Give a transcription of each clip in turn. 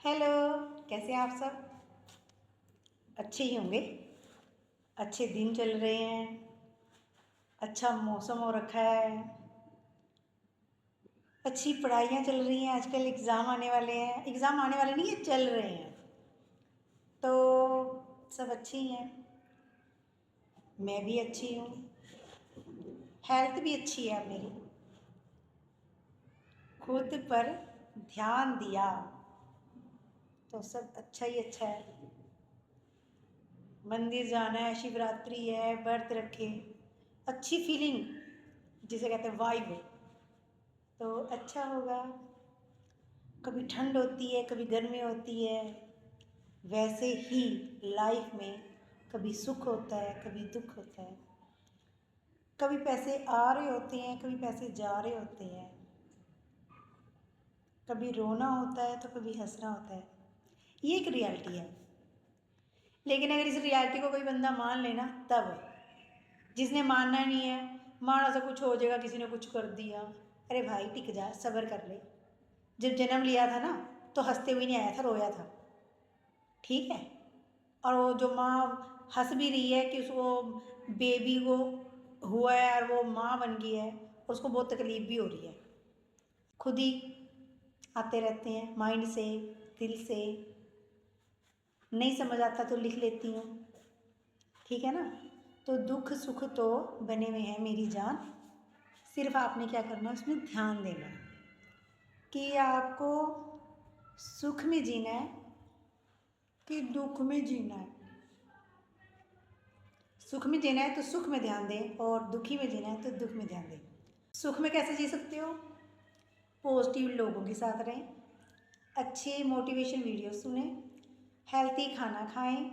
Hello. कैसे हैं आप सब? अच्छे ही होंगे। अच्छे दिन चल रहे हैं, अच्छा मौसम हो रखा है, अच्छी पढ़ाइयाँ चल रही हैं। आजकल एग्ज़ाम आने वाले हैं, एग्ज़ाम आने वाले नहीं है, चल रहे हैं। तो सब अच्छे ही हैं, मैं भी अच्छी हूँ, हेल्थ भी अच्छी है मेरी। खुद पर ध्यान दिया तो सब अच्छा ही अच्छा है। मंदिर जाना है, शिवरात्रि है, व्रत रखे, अच्छी फीलिंग जिसे कहते हैं वाइब, तो अच्छा होगा। कभी ठंड होती है, कभी गर्मी होती है, वैसे ही लाइफ में कभी सुख होता है, कभी दुख होता है, कभी पैसे आ रहे होते हैं, कभी पैसे जा रहे होते हैं, कभी रोना होता है तो कभी हंसना होता है। ये एक रियलिटी है। लेकिन अगर इस रियलिटी को कोई बंदा मान लेना तब, जिसने मानना नहीं है, माड़ा सा कुछ हो जाएगा, किसी ने कुछ कर दिया, अरे भाई टिक जा, सब्र कर ले। जब जन्म लिया था ना तो हंसते हुए नहीं आया था, रोया था, ठीक है। और वो जो माँ हंस भी रही है कि उसको बेबी को हुआ है और वो माँ बन गई है, उसको बहुत तकलीफ भी हो रही है। खुद ही आते रहते हैं माइंड से, दिल से। नहीं समझ आता तो लिख लेती हूँ, ठीक है ना। तो दुख सुख तो बने हुए हैं मेरी जान, सिर्फ आपने क्या करना है, उसमें ध्यान देना है कि आपको सुख में जीना है कि दुख में जीना है। सुख में जीना है तो सुख में ध्यान दें, और दुखी में जीना है तो दुख में ध्यान दें। सुख में कैसे जी सकते हो? पॉजिटिव लोगों के साथ रहें, अच्छे मोटिवेशन वीडियो सुने, हेल्थी खाना खाएं,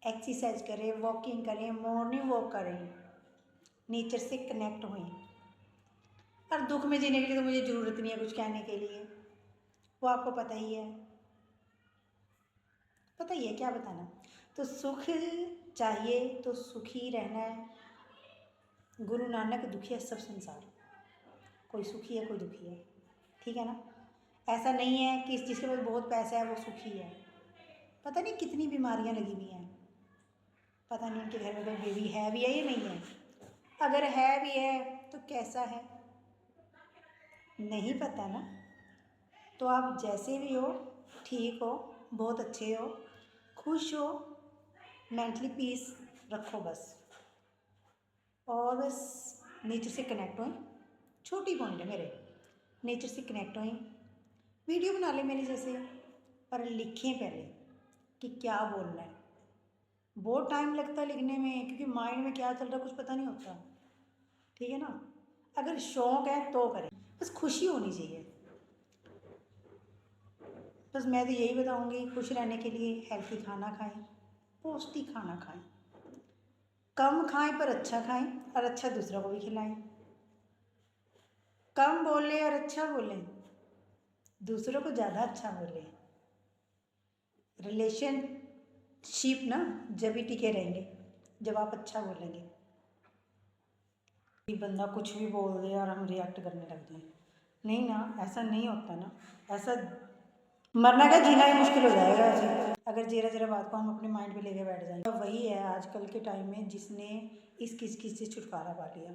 एक्सरसाइज करें, वॉकिंग करें, मॉर्निंग वॉक करें, नेचर से कनेक्ट हों। और दुख में जीने के लिए तो मुझे ज़रूरत नहीं है कुछ कहने के लिए, वो आपको पता ही है, पता ही है क्या बताना। तो सुख चाहिए तो सुखी रहना है। गुरु नानक दुखी है सब संसार, कोई सुखी है कोई दुखी है, ठीक है ना। ऐसा नहीं है कि जिसके पास बहुत पैसा है वो सुखी है। पता नहीं कितनी बीमारियां लगी हुई हैं, पता नहीं उनके घर में कोई बेबी है भी है या नहीं है। अगर है भी है तो कैसा है, नहीं पता ना। तो आप जैसे भी हो, ठीक हो, बहुत अच्छे हो, खुश हो, मेंटली पीस रखो बस, और बस नेचर से कनेक्ट होएं। छोटी पॉइंट है मेरे, नेचर से कनेक्ट होएं, वीडियो बना लें मेरे जैसे, पर लिखें पहले कि क्या बोलना है। बहुत टाइम लगता है लिखने में, क्योंकि माइंड में क्या चल रहा है कुछ पता नहीं होता, ठीक है ना। अगर शौक है तो करें, बस खुशी होनी चाहिए। बस मैं तो यही बताऊंगी, खुश रहने के लिए हेल्थी खाना खाएं, पौष्टिक खाना खाएं, कम खाएं पर अच्छा खाएं, और अच्छा दूसरों को भी खिलाएं। कम बोलें और अच्छा बोलें, दूसरों को ज़्यादा अच्छा बोलें। रिलेशनशिप ना जब ही टिके रहेंगे जब आप अच्छा बोलेंगे। कि बंदा कुछ भी बोल दे और हम रिएक्ट करने लग जाएं, नहीं ना, ऐसा नहीं होता ना। ऐसा मरना क्या, जीना ही मुश्किल हो जाएगा ऐसे, अगर जरा जरा बात को हम अपने माइंड पे लेके बैठ जाएंगे। तो वही है आजकल के टाइम में जिसने इस किस से छुटकारा पा लिया।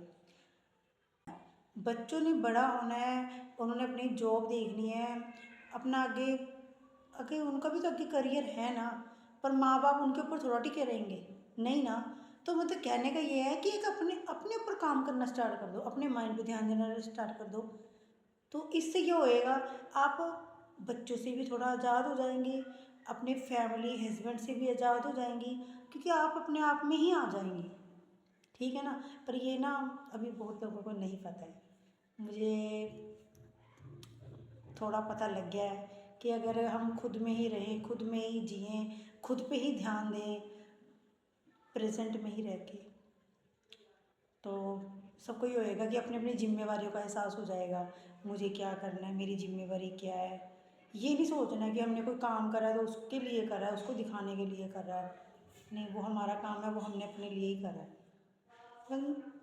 बच्चों ने बड़ा होना है, उन्होंने अपनी जॉब देखनी है, अपना आगे आगे उनका भी तो आगे करियर है ना। पर माँ बाप उनके ऊपर थोड़ा टिके रहेंगे, नहीं ना। तो मतलब कहने का ये है कि एक अपने अपने ऊपर काम करना स्टार्ट कर दो, अपने माइंड पे ध्यान देना स्टार्ट कर दो। तो इससे क्या होएगा, आप बच्चों से भी थोड़ा आज़ाद हो जाएंगे, अपने फैमिली हस्बैंड से भी आज़ाद हो जाएंगी, क्योंकि आप अपने आप में ही आ जाएंगी, ठीक है ना। पर ये ना अभी बहुत लोगों को नहीं पता है, मुझे थोड़ा पता लग गया है कि अगर हम खुद में ही रहें, खुद में ही जिएं, खुद पे ही ध्यान दें, प्रेजेंट में ही रह के, तो सबको ये होएगा कि अपनी अपनी जिम्मेवारियों का एहसास हो जाएगा। मुझे क्या करना है, मेरी जिम्मेवारी क्या है। ये नहीं सोचना कि हमने कोई काम करा है तो उसके लिए करा है, उसको दिखाने के लिए कर रहा है, नहीं, वो हमारा काम है, वो हमने अपने लिए ही करा है।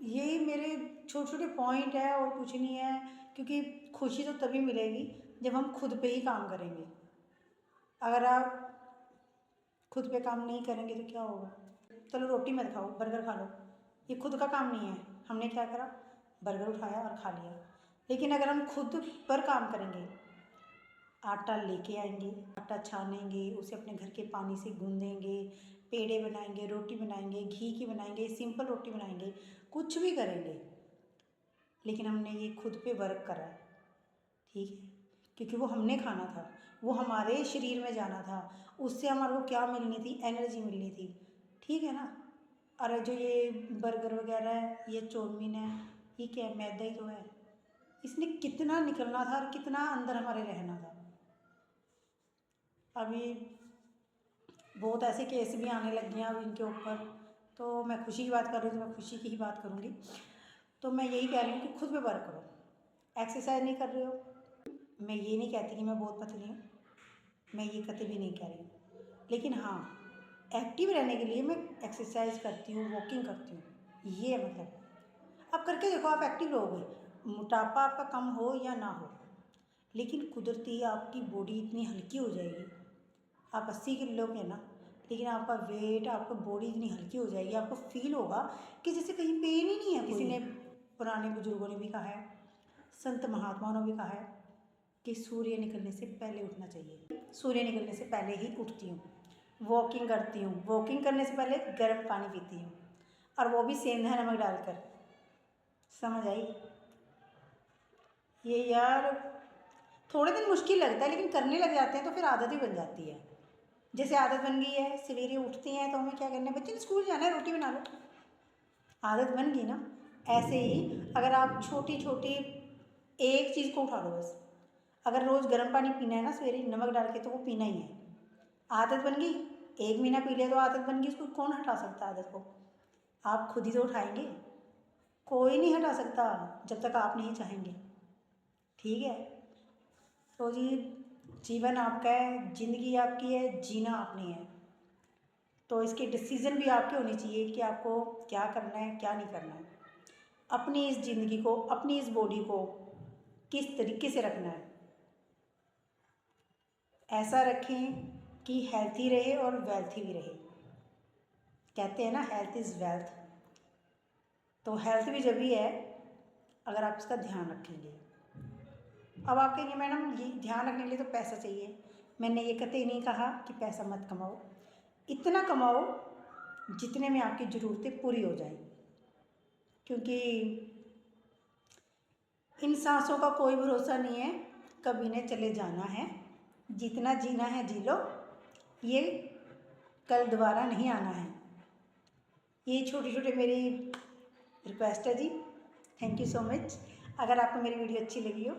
यही मेरे छोटे छोटे पॉइंट है और कुछ नहीं है, क्योंकि खुशी तो तभी मिलेगी जब हम खुद पे ही काम करेंगे। अगर आप खुद पे काम नहीं करेंगे तो क्या होगा? चलो रोटी मत खाओ, बर्गर खा लो, ये खुद का काम नहीं है। हमने क्या करा, बर्गर उठाया और खा लिया। लेकिन अगर हम खुद पर काम करेंगे, आटा लेके आएंगे, आटा छानेंगे, उसे अपने घर के पानी से गूँदेंगे, पेड़े बनाएंगे, रोटी बनाएंगे, घी की बनाएंगे, सिंपल रोटी बनाएंगे, कुछ भी करेंगे, लेकिन हमने ये खुद पे वर्क करा है, ठीक है, क्योंकि वो हमने खाना था, वो हमारे शरीर में जाना था, उससे हमारे को क्या मिलनी थी, एनर्जी मिलनी थी, ठीक है ना। अरे जो ये बर्गर वगैरह है, ये चाउमीन है, ये क्या है, मैदा ही तो है। इसने कितना निकलना था और कितना अंदर हमारे रहना था। अभी बहुत ऐसे केस भी आने लग गए हैं अब इनके ऊपर। तो मैं खुशी की बात कर रही हूँ तो मैं खुशी की ही बात करूँगी। तो मैं यही कह रही हूँ कि खुद पे वर्क करो। एक्सरसाइज नहीं कर रहे हो, मैं ये नहीं कहती कि मैं बहुत पतली हूँ, मैं ये कतई भी नहीं कह रही हूँ, लेकिन हाँ, एक्टिव रहने के लिए मैं एक्सरसाइज करती हूँ, वॉकिंग करती हूँ, ये है मतलब। आप करके देखो, आप एक्टिव रहोगे, मोटापा आपका कम हो या ना हो, लेकिन कुदरती आपकी बॉडी इतनी हल्की हो जाएगी। आप 80 किलो के ना, लेकिन आपका वेट, आपका बॉडी इतनी हल्की हो जाएगी, आपको फील होगा कि जैसे कहीं पेन ही नहीं है। किसी ने, पुराने बुजुर्गों ने भी कहा है, संत महात्माओं ने भी कहा है कि सूर्य निकलने से पहले उठना चाहिए। सूर्य निकलने से पहले ही उठती हूँ, वॉकिंग करती हूँ, वॉकिंग करने से पहले गर्म पानी पीती हूँ, और वो भी सेंधा नमक डालकर। समझ आई? ये यार थोड़े दिन मुश्किल लगता है, लेकिन करने लग जाते हैं तो फिर आदत ही बन जाती है। जैसे आदत बन गई है, सवेरे उठते हैं तो हमें क्या करना है, बच्चे ने स्कूल जाना है, रोटी बना लो, आदत बन गई ना। ऐसे ही अगर आप छोटी छोटी एक चीज़ को उठा लो बस, अगर रोज़ गर्म पानी पीना है ना सवेरे नमक डाल के, तो वो पीना ही है, आदत बन गई। 1 महीना पी लिया तो आदत बन गई, उसको कौन हटा सकता आदत को? आप खुद ही तो उठाएंगे, कोई नहीं हटा सकता जब तक आप नहीं चाहेंगे, ठीक है। तो जी, जीवन आपका है, ज़िंदगी आपकी है, जीना आपने है, तो इसके डिसीज़न भी आपके होने चाहिए कि आपको क्या करना है, क्या नहीं करना है। अपनी इस ज़िंदगी को, अपनी इस बॉडी को किस तरीके से रखना है, ऐसा रखें कि हेल्थी रहे और वेल्थी भी रहे। कहते हैं ना, हेल्थ इज़ वेल्थ। तो हेल्थ भी जब भी है अगर आप इसका ध्यान रखेंगे। अब आप कहेंगे मैडम ये ध्यान रखने के लिए तो पैसा चाहिए। मैंने ये कतई नहीं कहा कि पैसा मत कमाओ, इतना कमाओ जितने में आपकी ज़रूरतें पूरी हो जाएं, क्योंकि इन सांसों का कोई भरोसा नहीं है, कब इन्हें चले जाना है। जितना जीना है जी लो, ये कल दोबारा नहीं आना है। ये छोटे छोटे मेरी रिक्वेस्ट है ji. Thank you so much. अगर आपको मेरी वीडियो अच्छी लगी हो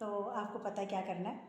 तो आपको पता है क्या करना है,